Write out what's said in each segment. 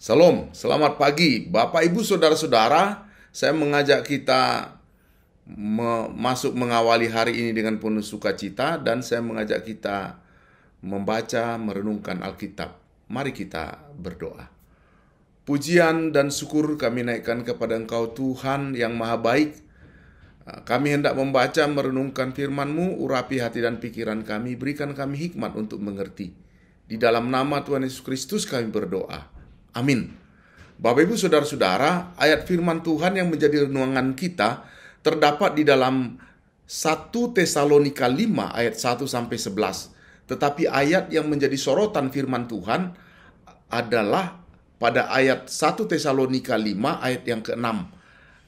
Salam, selamat pagi Bapak Ibu Saudara-saudara. Saya mengajak kita masuk mengawali hari ini dengan penuh sukacita, dan saya mengajak kita membaca, merenungkan Alkitab. Mari kita berdoa. Pujian dan syukur kami naikkan kepada Engkau Tuhan yang Maha Baik. Kami hendak membaca, merenungkan firman-Mu, urapi hati dan pikiran kami, berikan kami hikmat untuk mengerti. Di dalam nama Tuhan Yesus Kristus kami berdoa. Amin. Bapak Ibu Saudara-saudara, ayat firman Tuhan yang menjadi renungan kita terdapat di dalam 1 Tesalonika 5 ayat 1 sampai 11. Tetapi ayat yang menjadi sorotan firman Tuhan adalah pada ayat 1 Tesalonika 5 ayat yang ke-6.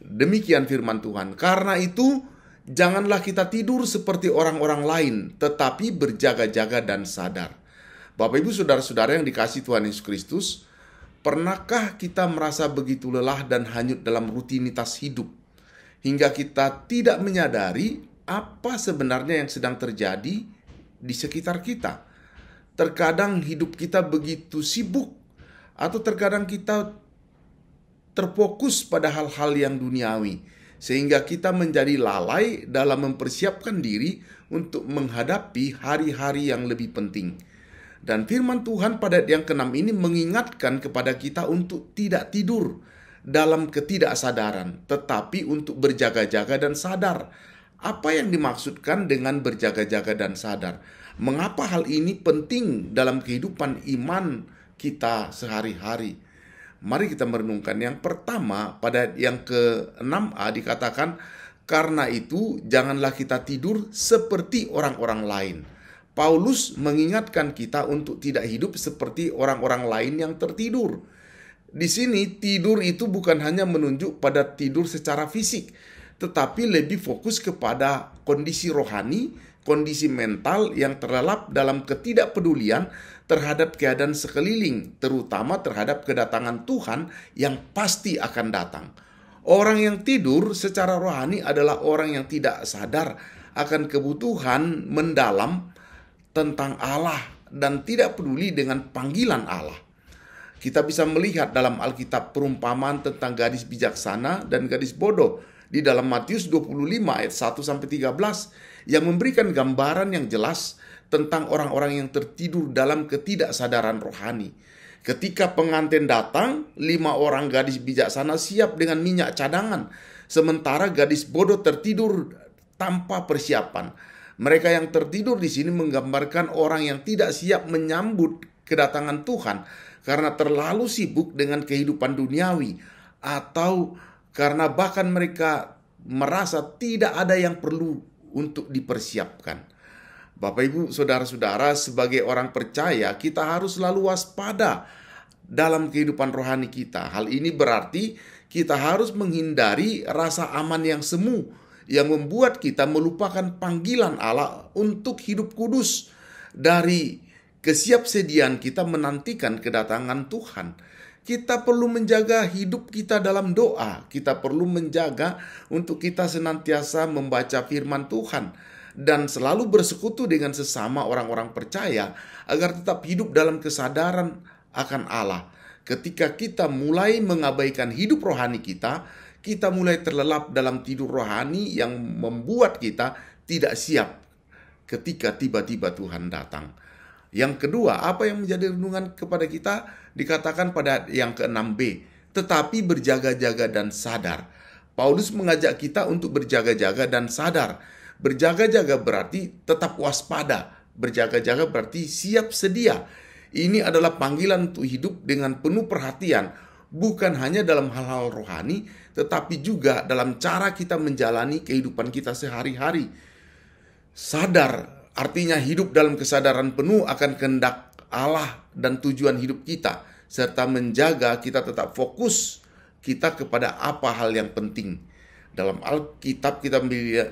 Demikian firman Tuhan. Karena itu, janganlah kita tidur seperti orang-orang lain, tetapi berjaga-jaga dan sadar. Bapak Ibu Saudara-saudara yang dikasihi Tuhan Yesus Kristus, pernahkah kita merasa begitu lelah dan hanyut dalam rutinitas hidup, hingga kita tidak menyadari apa sebenarnya yang sedang terjadi di sekitar kita? Terkadang hidup kita begitu sibuk, atau terkadang kita terfokus pada hal-hal yang duniawi, sehingga kita menjadi lalai dalam mempersiapkan diri untuk menghadapi hari-hari yang lebih penting. Dan firman Tuhan pada ayat yang ke-6 ini mengingatkan kepada kita untuk tidak tidur dalam ketidaksadaran, tetapi untuk berjaga-jaga dan sadar. Apa yang dimaksudkan dengan berjaga-jaga dan sadar? Mengapa hal ini penting dalam kehidupan iman kita sehari-hari? Mari kita merenungkan. Yang pertama, pada ayat yang ke-6a dikatakan, karena itu janganlah kita tidur seperti orang-orang lain. Paulus mengingatkan kita untuk tidak hidup seperti orang-orang lain yang tertidur. Di sini tidur itu bukan hanya menunjuk pada tidur secara fisik, tetapi lebih fokus kepada kondisi rohani, kondisi mental yang terlelap dalam ketidakpedulian terhadap keadaan sekeliling, terutama terhadap kedatangan Tuhan yang pasti akan datang. Orang yang tidur secara rohani adalah orang yang tidak sadar akan kebutuhan mendalam tentang Allah dan tidak peduli dengan panggilan Allah. Kita bisa melihat dalam Alkitab perumpamaan tentang gadis bijaksana dan gadis bodoh di dalam Matius 25 ayat 1 sampai 13 yang memberikan gambaran yang jelas tentang orang-orang yang tertidur dalam ketidaksadaran rohani. Ketika pengantin datang, 5 orang gadis bijaksana siap dengan minyak cadangan, sementara gadis bodoh tertidur tanpa persiapan. Mereka yang tertidur di sini menggambarkan orang yang tidak siap menyambut kedatangan Tuhan karena terlalu sibuk dengan kehidupan duniawi, atau karena bahkan mereka merasa tidak ada yang perlu untuk dipersiapkan. Bapak Ibu Saudara-saudara, sebagai orang percaya kita harus selalu waspada dalam kehidupan rohani kita. Hal ini berarti kita harus menghindari rasa aman yang semu yang membuat kita melupakan panggilan Allah untuk hidup kudus dari kesiapsediaan kita menantikan kedatangan Tuhan. Kita perlu menjaga hidup kita dalam doa. Kita perlu menjaga untuk kita senantiasa membaca firman Tuhan dan selalu bersekutu dengan sesama orang-orang percaya agar tetap hidup dalam kesadaran akan Allah. Ketika kita mulai mengabaikan hidup rohani kita mulai terlelap dalam tidur rohani yang membuat kita tidak siap ketika tiba-tiba Tuhan datang. Yang kedua, apa yang menjadi renungan kepada kita dikatakan pada yang ke-6b, tetapi berjaga-jaga dan sadar. Paulus mengajak kita untuk berjaga-jaga dan sadar. Berjaga-jaga berarti tetap waspada. Berjaga-jaga berarti siap sedia. Ini adalah panggilan untuk hidup dengan penuh perhatian, bukan hanya dalam hal-hal rohani, tetapi juga dalam cara kita menjalani kehidupan kita sehari-hari. Sadar artinya hidup dalam kesadaran penuh akan kehendak Allah dan tujuan hidup kita, serta menjaga kita tetap fokus kita kepada apa hal yang penting. Dalam Alkitab kita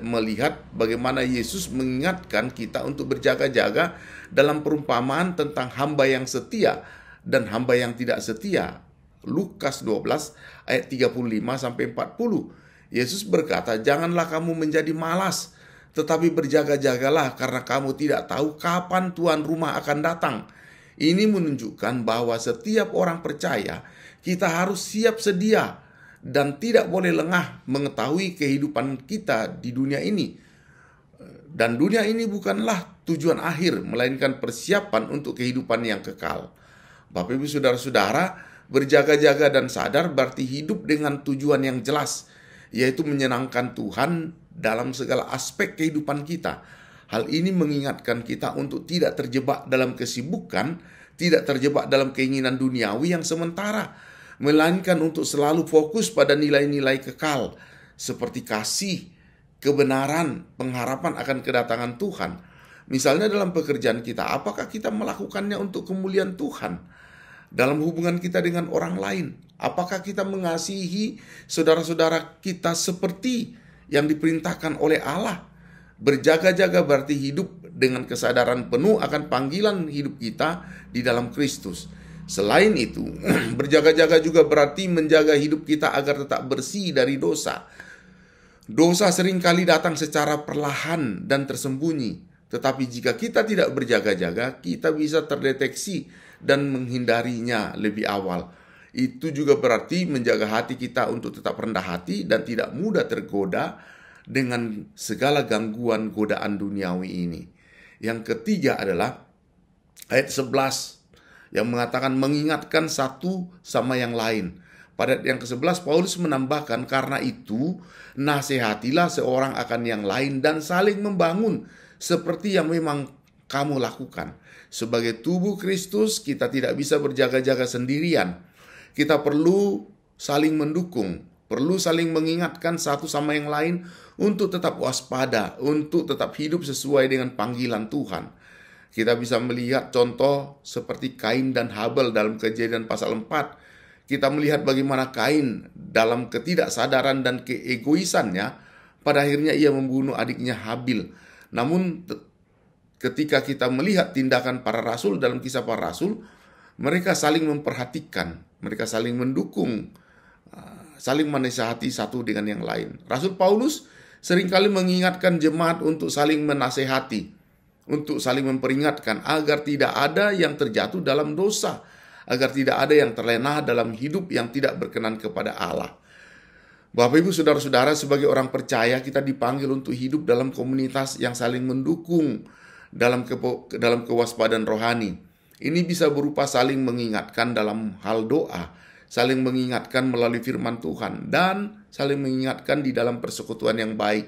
melihat bagaimana Yesus mengingatkan kita untuk berjaga-jaga dalam perumpamaan tentang hamba yang setia dan hamba yang tidak setia. Lukas 12 ayat 35 sampai 40. Yesus berkata, "Janganlah kamu menjadi malas, tetapi berjaga-jagalah karena kamu tidak tahu kapan Tuan rumah akan datang. Ini menunjukkan bahwa setiap orang percaya kita harus siap sedia dan tidak boleh lengah mengetahui kehidupan kita di dunia ini. Dan dunia ini bukanlah tujuan akhir, melainkan persiapan untuk kehidupan yang kekal. Bapak Ibu saudara-saudara, berjaga-jaga dan sadar berarti hidup dengan tujuan yang jelas, yaitu menyenangkan Tuhan dalam segala aspek kehidupan kita. Hal ini mengingatkan kita untuk tidak terjebak dalam kesibukan, tidak terjebak dalam keinginan duniawi yang sementara, melainkan untuk selalu fokus pada nilai-nilai kekal, seperti kasih, kebenaran, pengharapan akan kedatangan Tuhan. Misalnya dalam pekerjaan kita, apakah kita melakukannya untuk kemuliaan Tuhan? Dalam hubungan kita dengan orang lain, apakah kita mengasihi saudara-saudara kita seperti yang diperintahkan oleh Allah? Berjaga-jaga berarti hidup dengan kesadaran penuh akan panggilan hidup kita di dalam Kristus. Selain itu, berjaga-jaga juga berarti menjaga hidup kita agar tetap bersih dari dosa. Dosa seringkali datang secara perlahan dan tersembunyi. Tetapi jika kita tidak berjaga-jaga, kita bisa terdeteksi dan menghindarinya lebih awal. Itu juga berarti menjaga hati kita untuk tetap rendah hati dan tidak mudah tergoda dengan segala gangguan godaan duniawi ini. Yang ketiga adalah ayat 11 yang mengatakan mengingatkan satu sama yang lain. Pada ayat yang ke-11 Paulus menambahkan, karena itu nasihatilah seorang akan yang lain dan saling membangun seperti yang memang kamu lakukan. Sebagai tubuh Kristus kita tidak bisa berjaga-jaga sendirian. Kita perlu saling mendukung, perlu saling mengingatkan satu sama yang lain untuk tetap waspada, untuk tetap hidup sesuai dengan panggilan Tuhan. Kita bisa melihat contoh seperti Kain dan Habel dalam Kejadian pasal 4. Kita melihat bagaimana Kain dalam ketidaksadaran dan keegoisannya, pada akhirnya ia membunuh adiknya Habil. Namun ketika kita melihat tindakan para rasul dalam Kisah Para Rasul, mereka saling memperhatikan, mereka saling mendukung, saling menasihati satu dengan yang lain. Rasul Paulus seringkali mengingatkan jemaat untuk saling menasehati, untuk saling memperingatkan agar tidak ada yang terjatuh dalam dosa, agar tidak ada yang terlena dalam hidup yang tidak berkenan kepada Allah. Bapak Ibu saudara-saudara, sebagai orang percaya kita dipanggil untuk hidup dalam komunitas yang saling mendukung dalam kewaspadaan rohani. Ini bisa berupa saling mengingatkan dalam hal doa, saling mengingatkan melalui firman Tuhan, dan saling mengingatkan di dalam persekutuan yang baik.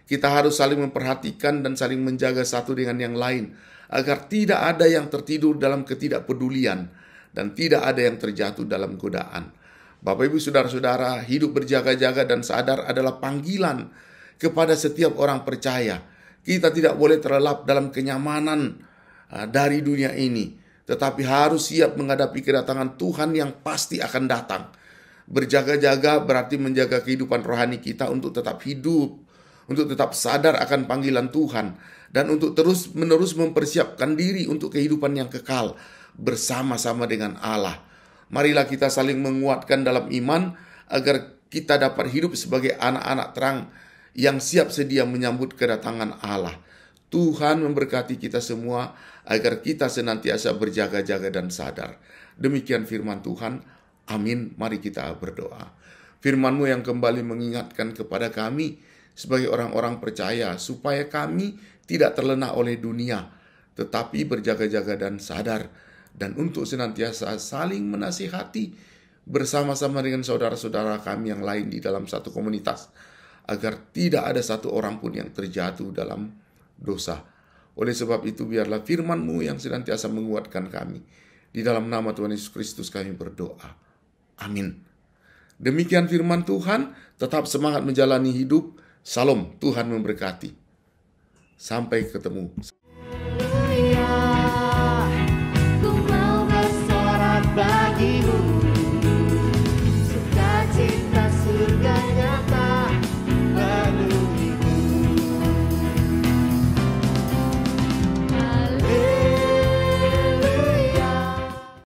Kita harus saling memperhatikan dan saling menjaga satu dengan yang lain, agar tidak ada yang tertidur dalam ketidakpedulian, dan tidak ada yang terjatuh dalam godaan. Bapak Ibu saudara-saudara, hidup berjaga-jaga dan sadar adalah panggilan kepada setiap orang percaya. Kita tidak boleh terlelap dalam kenyamanan dari dunia ini, tetapi harus siap menghadapi kedatangan Tuhan yang pasti akan datang. Berjaga-jaga berarti menjaga kehidupan rohani kita untuk tetap hidup, untuk tetap sadar akan panggilan Tuhan, dan untuk terus-menerus mempersiapkan diri untuk kehidupan yang kekal bersama-sama dengan Allah. Marilah kita saling menguatkan dalam iman agar kita dapat hidup sebagai anak-anak terang yang siap sedia menyambut kedatangan Allah. Tuhan memberkati kita semua agar kita senantiasa berjaga-jaga dan sadar. Demikian firman Tuhan. Amin. Mari kita berdoa. Firman-Mu yang kembali mengingatkan kepada kami sebagai orang-orang percaya supaya kami tidak terlena oleh dunia, tetapi berjaga-jaga dan sadar, dan untuk senantiasa saling menasihati bersama-sama dengan saudara-saudara kami yang lain di dalam satu komunitas, agar tidak ada satu orang pun yang terjatuh dalam dosa. Oleh sebab itu biarlah firman-Mu yang senantiasa menguatkan kami. Di dalam nama Tuhan Yesus Kristus kami berdoa. Amin. Demikian firman Tuhan, tetap semangat menjalani hidup. Salam, Tuhan memberkati. Sampai ketemu.